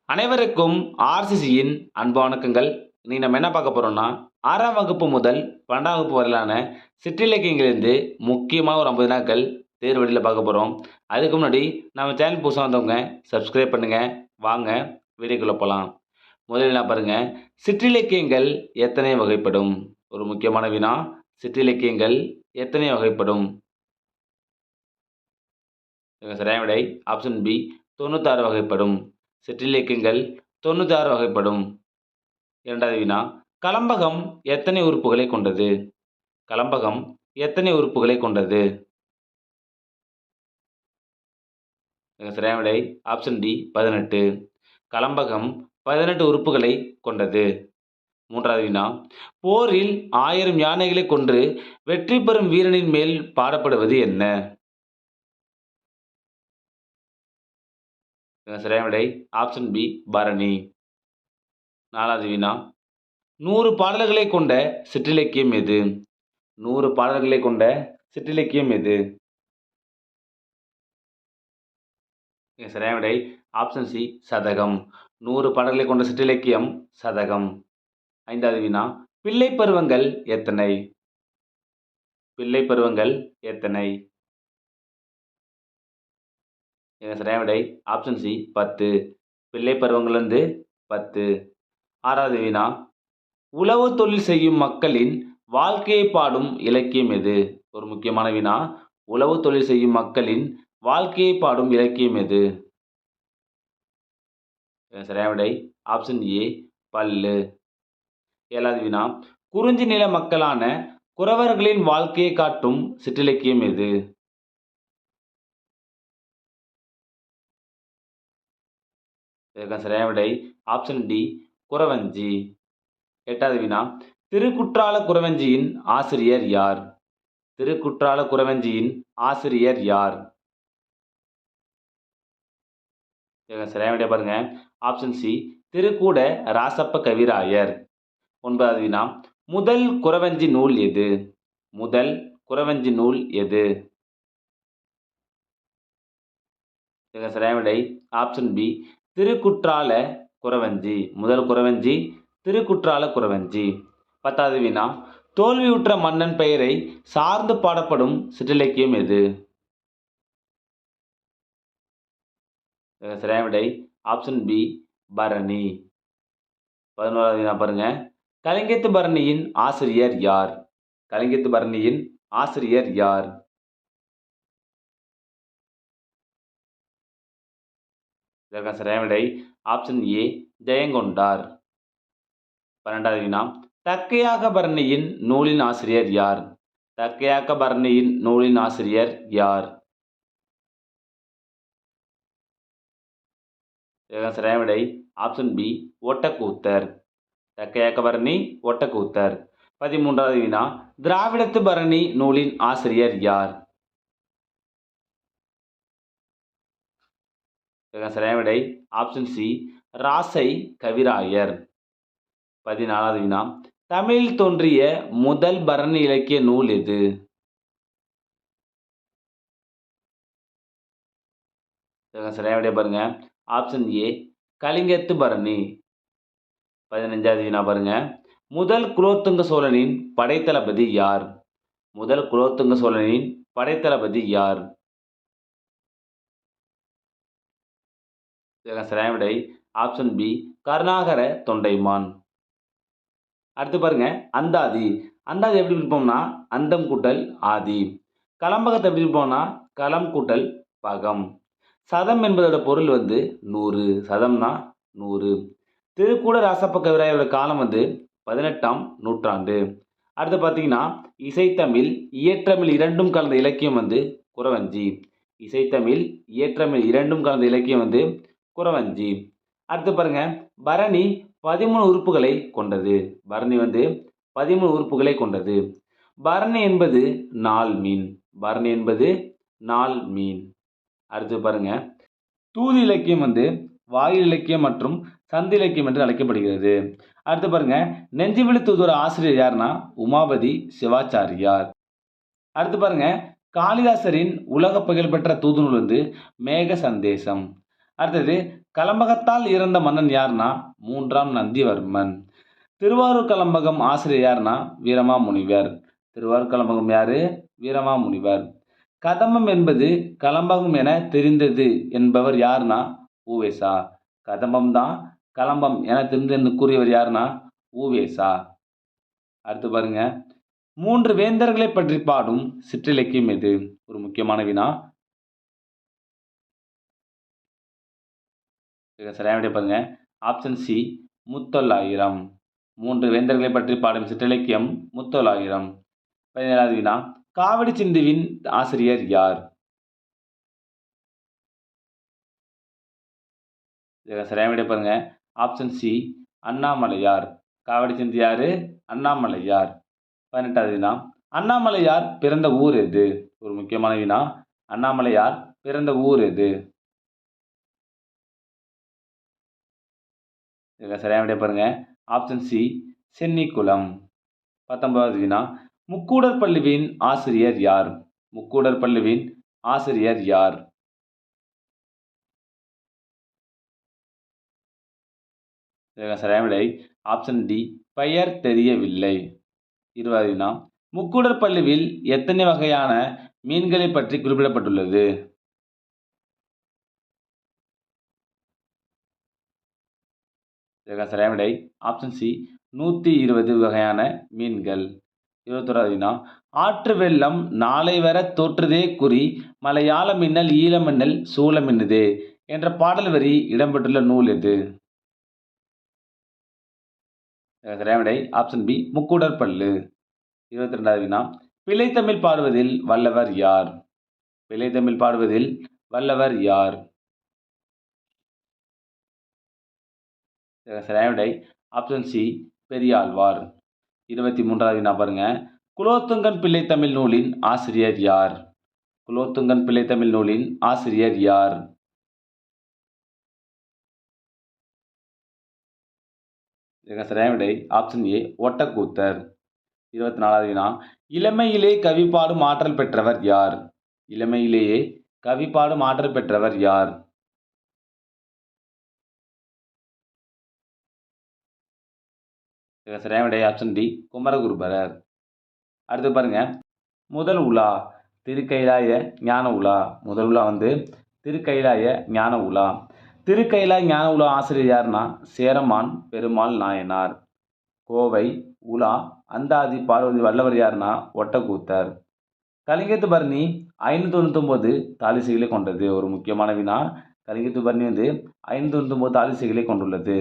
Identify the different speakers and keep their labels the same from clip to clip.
Speaker 1: அனைவருக்கும் ஆர்சிசியின் அன்பு வணக்கங்கள். இன்னைக்கு நம்ம என்ன பார்க்க போறோம்னா, 6ஆம் வகுப்பு முதல் 12ஆம் வகுப்பு வரையிலான சிற்றிலக்கியங்களிலிருந்து முக்கியமான ஒரு 50 வினாக்கள் தேர்வெளியில பார்க்க போறோம். அதுக்கு முன்னாடி நம்ம சேனல் புதுசா வந்தவங்க சப்ஸ்கிரைப் பண்ணுங்க. வாங்க வீடியோக்குள்ள போலாம். முதலில் நான் பாருங்க, சிற்றிலக்கியங்கள் எத்தனை வகைப்படும்? ஒரு முக்கியமான வினா. சிற்றிலக்கியங்கள் எத்தனை வகைப்படும்? இதற்கு சரியான விடை ஆப்ஷன் பி 96 வகைப்படும். சிற்றிலக்கியங்கள் 96 வகைப்படும். இரண்டாவது வினா, கலம்பகம் எத்தனை உறுப்புகளை கொண்டது? கலம்பகம் எத்தனை உறுப்புகளை கொண்டது? இதற்கு சரியான விடை ஆப்ஷன் டி 18. கலம்பகம் 18 உறுப்புகளை கொண்டது. மூன்றாவது வினா, போரில் 1000 யானைகளை கொன்று வெற்றி பெறும் வீரனின் மேல் பாடப்படுவது என்ன? இதற்கு சரியான விடை ஆப்ஷன் பி பரணி. நாலாவது வினா, 100 பாடல்களை கொண்ட சிற்றிலக்கியம் எது? 100 பாடல்களை கொண்ட சிற்றிலக்கியம் எது? இதற்கு சரியான விடை ஆப்ஷன் சி சதகம். 100 பாடல்களை கொண்ட சிற்றிலக்கியம் சதகம். ஐந்தாவது வினா, பிள்ளை பருவங்கள் எத்தனை? பிள்ளை பருவங்கள் எத்தனை? இதற்கு சரியான விடை ஆப்ஷன் சி 10. பிள்ளை பருவங்கள் 10. ஆறாவது வினா, உழவு தொழில் செய்யும் மக்களின் வாழ்க்கையை பாடும் இலக்கியம் எது? ஒரு முக்கியமான வினா. உழவு தொழில் செய்யும் மக்களின் வாழ்க்கையை பாடும் இலக்கியம் எது? இதற்கு சரியான விடை ஆப்ஷன் ஏ பல்லு. ஏழாவது வினா, குறிஞ்சி நில மக்களான குறவர்களின் வாழ்க்கையை காட்டும் சிற்றிலக்கியம் எது? இதற்கு சரியான விடை ஆப்ஷன் டி குறவஞ்சி. எட்டாவது வினா, திருக்குற்றால குறவஞ்சியின் ஆசிரியர் யார்? திருக்குற்றால குறவஞ்சியின் ஆசிரியர் யார்? இதற்கு சரியான விடை பாருங்க ஆப்ஷன் சி திருக்கூட ராசப்ப கவிராயர். ஒன்பதாவது வினா, முதல் குறவஞ்சி நூல் எது? முதல் குறவஞ்சி நூல் எது? இதற்கு சரியான விடை ஆப்ஷன் பி திருக்குற்றால குறவஞ்சி. முதல் குறவஞ்சி திருக்குற்றால குறவஞ்சி. பத்தாவது வினா, தோல்வியுற்ற மன்னன் பெயரை சார்ந்து பாடப்படும் சிற்றிலக்கியம் எது? இதற்கு சரியான விடை ஆப்ஷன் பி பரணி. 11வது வினா பாருங்க, கலிங்கத்து பரணியின் ஆசிரியர் யார்? கலிங்கத்து பரணியின் ஆசிரியர் யார்? இதற்கு சரியான விடை ஆப்ஷன் ஏ ஜெயங்கொண்டார். 12வது வினா, தக்கையாக பரணியின் நூலின் ஆசிரியர் யார்? தக்கையாக்க பரணியின் நூலின் ஆசிரியர் யார்? இதற்கு சரியான விடை ஆப்ஷன் பி ஒட்டக்கூத்தர். தக்கையாக்க பரணி ஒட்டக்கூத்தர். 13வது வினா, திராவிடத்து பரணி நூலின் ஆசிரியர் யார்? இதற்கு சரியான விடை ஆப்ஷன் சி ராசை கவிராயர். 14வது வினா, தமிழில் தோன்றிய முதல் பரணி இலக்கிய நூல் எது? இதற்கு சரியான விடை பாருங்க ஆப்ஷன் ஏ கலிங்கத்து பரணி. 15வது வினா பாருங்க, முதல் குலோத்துங்க சோழனின் படைத்தளபதி யார்? முதல் குலோத்துங்க சோழனின் படைத்தளபதி யார்? இதற்கு சரியான விடை ஆப்ஷன் பி கருணாகர தொண்டைமான். அடுத்து பாருங்க, அந்தாதி. அந்தாதி எப்படி பிரிப்போம்னா அந்தம் கூட்டல் ஆதி. கலம்பகத்தை எப்படி பிரிப்போம்னா களம் கூட்டல் பகம். சதம் என்பதோட பொருள் 100. சதம்னா 100. திருக்கூட ராசப்ப கவிராயரோட காலம் 18ஆம் நூற்றாண்டு. அடுத்து பார்த்தீங்கன்னா, இசைத்தமிழ் இயற்றமிழ் இரண்டும் கலந்த இலக்கியம் குறவஞ்சி. இசைத்தமிழ் இயற்றமிழ் இரண்டும் கலந்த இலக்கியம் குறவஞ்சி. அடுத்து பாருங்க, பரணி 13 உறுப்புகளை கொண்டது. பரணி 13 உறுப்புகளை கொண்டது. பரணி என்பது நாள் மீன். பரணி என்பது நாள் மீன். அடுத்து பாருங்க, தூது இலக்கியம் வாயில் இலக்கியம் மற்றும் சந்தி இலக்கியம் என்று அழைக்கப்படுகிறது. அடுத்து பாருங்க, நெஞ்சுவிழி தூதோட ஆசிரியர் யாருன்னா உமாபதி சிவாச்சாரியார். அடுத்து பாருங்க, காளிதாசரின் உலக புகழ்பெற்ற தூது நூல் மேக சந்தேசம். அடுத்தது, கலம்பகத்தால் இறந்த மன்னன் யாருன்னா 3ஆம் நந்திவர்மன். திருவாரூர் கலம்பகம் ஆசிரியர் யாருன்னா வீரமாமுனிவர். திருவாரூர் கலம்பகம் யாரு? வீரமாமுனிவர். கதம்பம் என்பது கலம்பகம் என தெரிந்தது என்பவர் யாருன்னா உவேசா. கதம்பம் தான் கலம்பம் என தெரிந்தது கூறியவர் யாருன்னா உவேசா. அடுத்து பாருங்க, 3 வேந்தர்களை பற்றி பாடும் சிற்றிலக்கியம் எது? ஒரு முக்கியமான வினா. சரியான விடை பாருங்க. Option C Muthollayiram. 3 வேந்தர்களை பற்றி பாடும் சிற்றிலக்கியம் முத்தொள்ளாயிரம். 17வது வினா, காவடி சிந்துவின் ஆசிரியர் யார்? சரியான விடை பாருங்க. Option C Annamalaiyar. காவடி சிந்து யாரு? அண்ணாமலையார். 18வது வினா, அண்ணாமலையார் பிறந்த ஊர் எது? ஒரு முக்கியமான வினா. அண்ணாமலையார் பிறந்த ஊர் எது? சரியான விடை பாருங்க. Option C Chennikulam. 19வது வினா, முக்கூடர் பள்ளுவின் ஆசிரியர் யார்? முக்கூடர் பள்ளுவின் ஆசிரியர் யார்? சரியான விடை ஆப்ஷன் டி பெயர் தெரியவில்லை. 20வது வினா, முக்கூடர் பள்ளுவில் எத்தனை வகையான மீன்களை பற்றி குறிப்பிடப்பட்டுள்ளது? சரியான விடை ஆப்ஷன் சி 120 வகையான மீன்கள். 21வது வினா, ஆற்று வெள்ளம் நாளை வர தோற்றுதே குறி மலையாள மின்னல் ஈழ மின்னல் சூழ மின்னுதே என்ற பாடல் வரி இடம்பெற்றுள்ள நூல் எது? சரியான விடை ஆப்ஷன் பி முக்கூடர் பள்ளு. 22வது வினா, பிள்ளைத்தமிழ் பாடுவதில் வல்லவர் யார்? பிள்ளைத்தமிழ் பாடுவதில் வல்லவர் யார்? சரியான விடை ஆப்ஷன் சி பெரியாழ்வார். 23வது வினா பாருங்க, குலோத்துங்கன் பிள்ளைத்தமிழ் நூலின் ஆசிரியர் யார்? குலோத்துங்கன் பிள்ளைத்தமிழ் நூலின் ஆசிரியர் யார்? சரியான விடை ஆப்ஷன் ஏ ஒட்டக்கூத்தர். 24வது வினா, இளமையிலே கவி பாடும் ஆற்றல் பெற்றவர் யார்? இளமையிலேயே கவி பாடும் ஆற்றல் பெற்றவர் யார்? சரியான விடை ஆப்ஷன் டி குமரகுருபரர். அடுத்து பாருங்க, முதல் உலா திருக்கைலாய ஞான உலா. முதல் உலா திருக்கைலாய ஞான உலா. திருக்கைலாய ஞான உலா ஆசிரியர் யாருன்னா சேரமான் பெருமாள் நாயனார். கோவை உலா அந்தாதி பாடுவது வல்லவர் யாருன்னா ஒட்டக்கூத்தர். கலிங்கத்து பரணி 599 தாலிசைகளை கொண்டது. ஒரு முக்கியமான வினா. கலிங்கத்து பரணி 599 தாலிசைகளை கொண்டுள்ளது.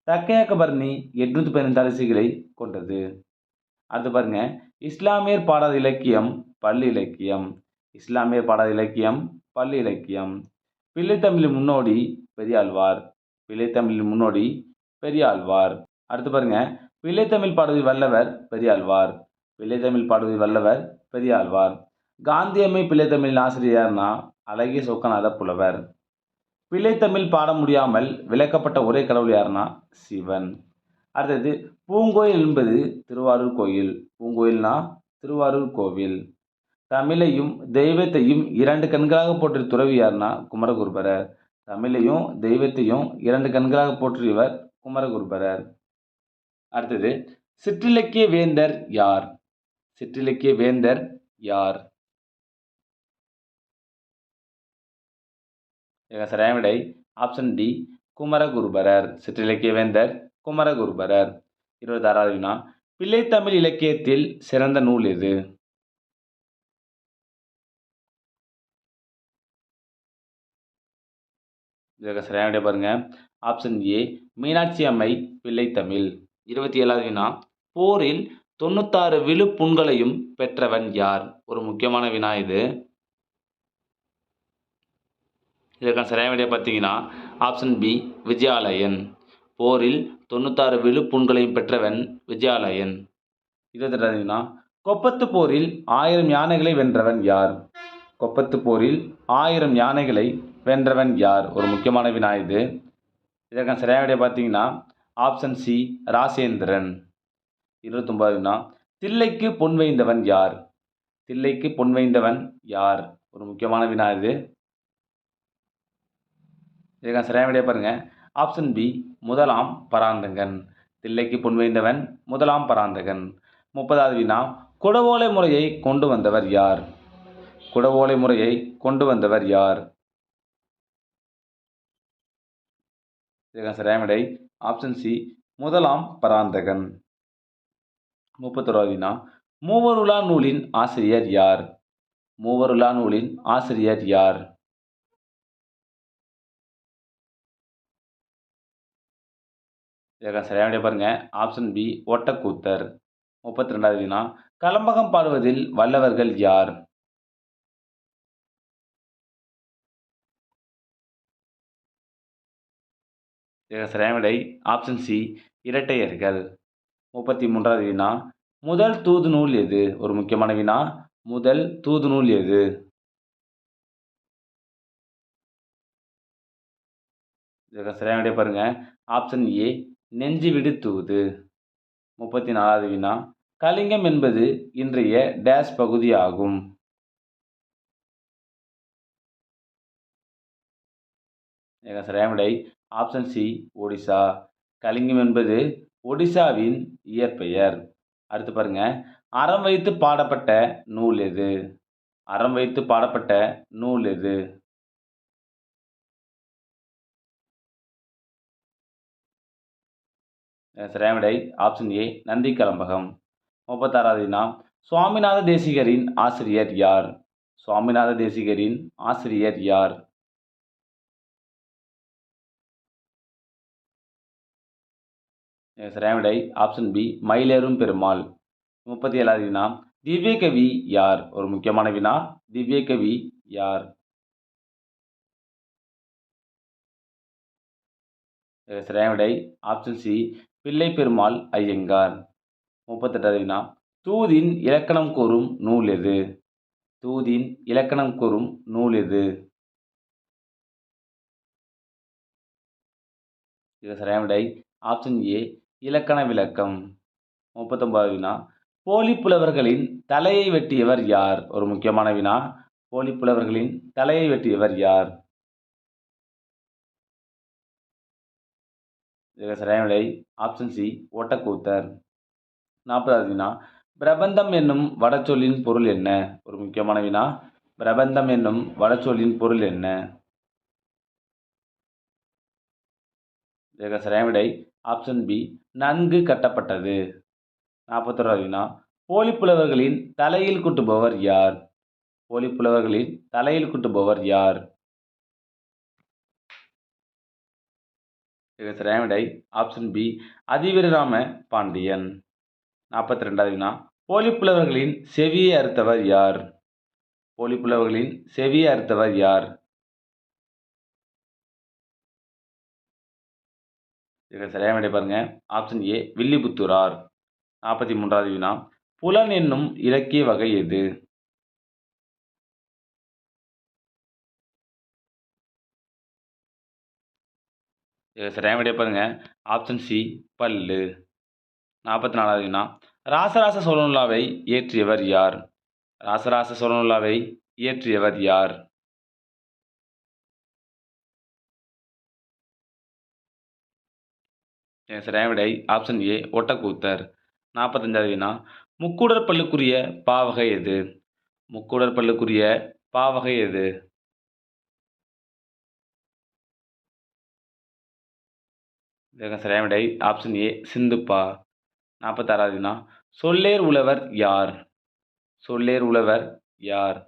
Speaker 1: தக்கையாக்க பரணி 815 தாலிசைகளை கொண்டது. அடுத்து பாருங்க, இஸ்லாமியர் பாடாத இலக்கியம் பள்ளி இலக்கியம். இஸ்லாமியர் பாடாத இலக்கியம் பள்ளி இலக்கியம். பிள்ளைத்தமிழின் முன்னோடி பெரியாழ்வார். பிள்ளைத்தமிழின் முன்னோடி பெரியாழ்வார். அடுத்து பாருங்க, பிள்ளைத்தமிழ் பாடுவதில் வல்லவர் பெரியாழ்வார். பிள்ளைத்தமிழ் பாடுவதில் வல்லவர் பெரியாழ்வார். காந்தியம்மை பிள்ளைத்தமிழின் ஆசிரியர் யாருன்னா அழகிய சொக்கநாத புலவர். பிள்ளைத்தமிழ் பாட முடியாமல் விளக்கப்பட்ட ஒரே கடவுள் யாருன்னா சிவன். அடுத்தது, பூங்கோயில் என்பது திருவாரூர் கோயில். பூங்கோயில்னா திருவாரூர் கோவில். தமிழையும் தெய்வத்தையும் 2 கண்களாக போற்றிய துறவி யாருன்னா குமரகுருபரர். தமிழையும் தெய்வத்தையும் 2 கண்களாக போற்றியவர் குமரகுருபரர். அடுத்தது, சிற்றிலக்கிய வேந்தர் யார்? சிற்றிலக்கிய வேந்தர் யார்? சரியான விடை ஆப்ஷன் டி குமரகுருபரர். சிற்றிலக்கிய வேந்தர் குமரகுருபரர். 26வது வினா, பிள்ளைத்தமிழ் இலக்கியத்தில் சிறந்த நூல் எது? இதற்கு சரியான விடை பாருங்க. ஆப்ஷன் ஏ மீனாட்சி அம்மை பிள்ளைத்தமிழ். 27வது வினா, போரில் 96 விழுப்புண்களையும் பெற்றவன் யார்? ஒரு முக்கியமான வினா இது. இதற்கான சரியான விடை பார்த்தீங்கன்னா ஆப்ஷன் பி விஜயாலயன். போரில் 96 விழுப்புண்களையும் பெற்றவன் விஜயாலயன். 28வது வினா, கொப்பத்து போரில் 1000 யானைகளை வென்றவன் யார்? கொப்பத்து போரில் 1000 யானைகளை வென்றவன் யார்? ஒரு முக்கியமான வினா இது. இதற்கான சரியான விடை பார்த்தீங்கன்னா ஆப்ஷன் சி ராசேந்திரன். 29வது வினா, தில்லைக்கு பொன் வைந்தவன் யார்? தில்லைக்கு பொன் வைந்தவன் யார்? ஒரு முக்கியமான வினா இது. இதற்கான சரியான விடை பார்த்தீங்கன்னா ஆப்ஷன் சி ராசேந்திரன். 30வது வினா, தில்லைக்கு பொன் வைந்தவன் யார்? தில்லைக்கு பொன் வைந்தவன் யார்? ஒரு முக்கியமான வினா இது. இதற்கான சரியான விடை பார்த்தீங்கன்னா ஆப்ஷன் சி ராசேந்திரன். 31வது வினா, தில்லைக்கு பொன் வைந்தவன் யார்? ஒரு முக்கியமான வினா இது. இதுக்கான சரியான விடைய பாருங்க. ஆப்ஷன் பி முதலாம் பராந்தகன். தில்லைக்கு பொன் வேய்ந்தவன் முதலாம் பராந்தகன். 30வது வினா குடவோலை முறையை கொண்டு வந்தவர் யார்? குடவோலை முறையை கொண்டு வந்தவர் யார்? இதுக்கான சரியான விடை ஆப்ஷன் சி முதலாம் பராந்தகன். 31வது வினா மூவருலா நூலின் ஆசிரியர் யார்? மூவருலா நூலின் ஆசிரியர் யார்? இதற்கான சரியான விடை பாருங்க. Option B Ottakoothar. 32வது வினா கலம்பகம் பாடுவதில் வல்லவர்கள் யார்? இதற்கான சரியான விடை ஆப்ஷன் சி இரட்டையர்கள். 33வது வினா முதல் தூது நூல் எது? ஒரு முக்கியமான வினா. முதல் தூது நூல் எது? இதற்கான சரியான விடை பாருங்க. ஆப்ஷன் ஏ நெஞ்சுவிடு தூது. 34வது வினா கலிங்கம் என்பது இன்றைய டேஷ் பகுதி ஆகும்? இதற்கான சரியான விடை ஆப்ஷன் சி ஒடிசா. கலிங்கம் என்பது ஒடிசாவின் இயற்பெயர். அடுத்து பாருங்க. அறம் வைத்து பாடப்பட்ட நூல் எது? அறம் வைத்து பாடப்பட்ட நூல் எது? சரியான விடை ஆப்ஷன் ஏ நந்தி கலம்பகம். 36வது வினா சுவாமிநாத தேசிகரின் ஆசிரியர் யார்? சுவாமிநாத தேசிகரின் ஆசிரியர் யார்? சரியான விடை ஆப்ஷன் பி மயிலேறும் பெருமாள். 37வது வினா திவ்யகவி யார்? ஒரு முக்கியமான வினா. திவ்யகவி யார்? சரியான விடை ஆப்ஷன் சி பிள்ளை பெருமாள் ஐயங்கார். 38வது வினா தூதின் இலக்கணம் கூறும் நூல் எது? தூதின் இலக்கணம் கூறும் நூல் எது? இது சரியான விடை ஆப்ஷன் ஏ இலக்கண விளக்கம். 39வது வினா போலி புலவர்களின் தலையை வெட்டியவர் யார்? ஒரு முக்கியமான வினா. போலி புலவர்களின் தலையை வெட்டியவர் யார்? இது சரியான விடை ஆப்ஷன் சி ஒட்டக்கூத்தர். 40வது வினா பிரபந்தம் என்னும் வடச்சொல்லின் பொருள் என்ன? ஒரு முக்கியமான வினா. பிரபந்தம் என்னும் வடச்சொல்லின் பொருள் என்ன? இதற்கு சரியான விடை ஆப்ஷன் பி நன்கு கட்டப்பட்டது. 41வது வினா போலி புலவர்களின் தலையில் குட்டுபவர் யார்? போலி புலவர்களின் தலையில் குட்டுபவர் யார்? இதற்கு சரியான விடை ஆப்ஷன் பி அதிவீரராம பாண்டியன். 42வது வினா போலி புலவர்களின் செவியை அறுத்தவர் யார்? போலி புலவர்களின் செவியை அறுத்தவர் யார்? இதற்கு சரியான விடை பாருங்க. Option A Villiputhurar. 43வது வினா புலன் என்னும் இலக்கிய வகை எது? இதற்கு சரியான விடை பாருங்க. ஆப்ஷன் சி பல்லு. 44வது வினா ராசராச சோழனுலாவை இயற்றியவர் யார்? ராசராச சோழனுலாவை இயற்றியவர் யார்? இதற்கு சரியான விடை ஆப்ஷன் ஏ ஒட்டக்கூத்தர். 45வது வினா முக்கூடற் பல்லுக்குரிய பாவகை எது? முக்கூடற் பல்லுக்குரிய பாவகை எது? இதற்கு சரியான விடை ஆப்ஷன் ஏ சிந்துப்பா. 46வது வினா சொல்லேர் உழவர் யார்? சொல்லேர் உழவர் யார்?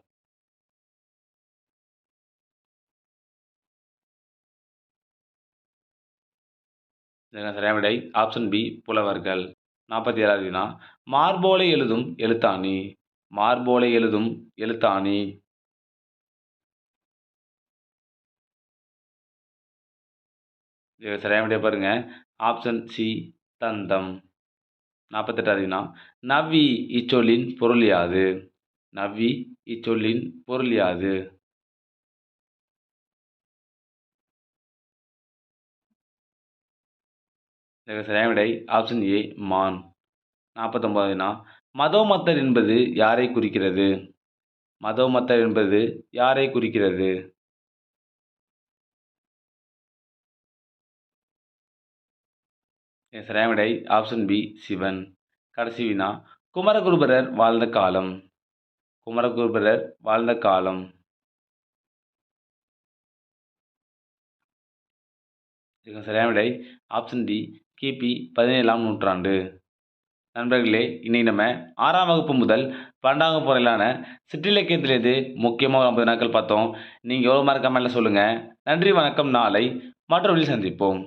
Speaker 1: இதற்கு சரியான விடை ஆப்ஷன் பி புலவர்கள். 47வது வினா மார்போலை எழுதும் எழுத்தாணி. மார்போலை எழுதும் எழுத்தாணி. இதற்கு சரியான விடை பாருங்க. ஆப்ஷன் சி தந்தம். 48வது வினா நவ்வி இச்சொல்லின் பொருள் யாது? நவ்வி இச்சொல்லின் பொருள் யாது? இதற்கு சரியான விடை ஆப்ஷன் ஏ மான். 49வது வினா மதோமத்தர் என்பது யாரை குறிக்கிறது? மதோமத்தர் என்பது யாரை குறிக்கிறது? சரியான விடை ஆப்ஷன் பி சிவன். கடைசி வினா குமரகுருபரர் வாழ்ந்த காலம். குமரகுருபரர் வாழ்ந்த காலம். இதுக்கு சரியான விடை ஆப்ஷன் டி கிபி 17ஆம் நூற்றாண்டு. நண்பர்களே, இன்னைக்கு நம்ம 6ஆம் வகுப்பு முதல் 12ஆம் வகுப்பு வரையிலான சிற்றிலக்கியத்திலிருந்து முக்கியமாக 50 நாட்கள் பார்த்தோம். நீங்கள் எவ்வளோ மார்க் கமெண்ட்ல சொல்லுங்கள். நன்றி, வணக்கம். நாளை மற்றொரு சந்திப்போம்.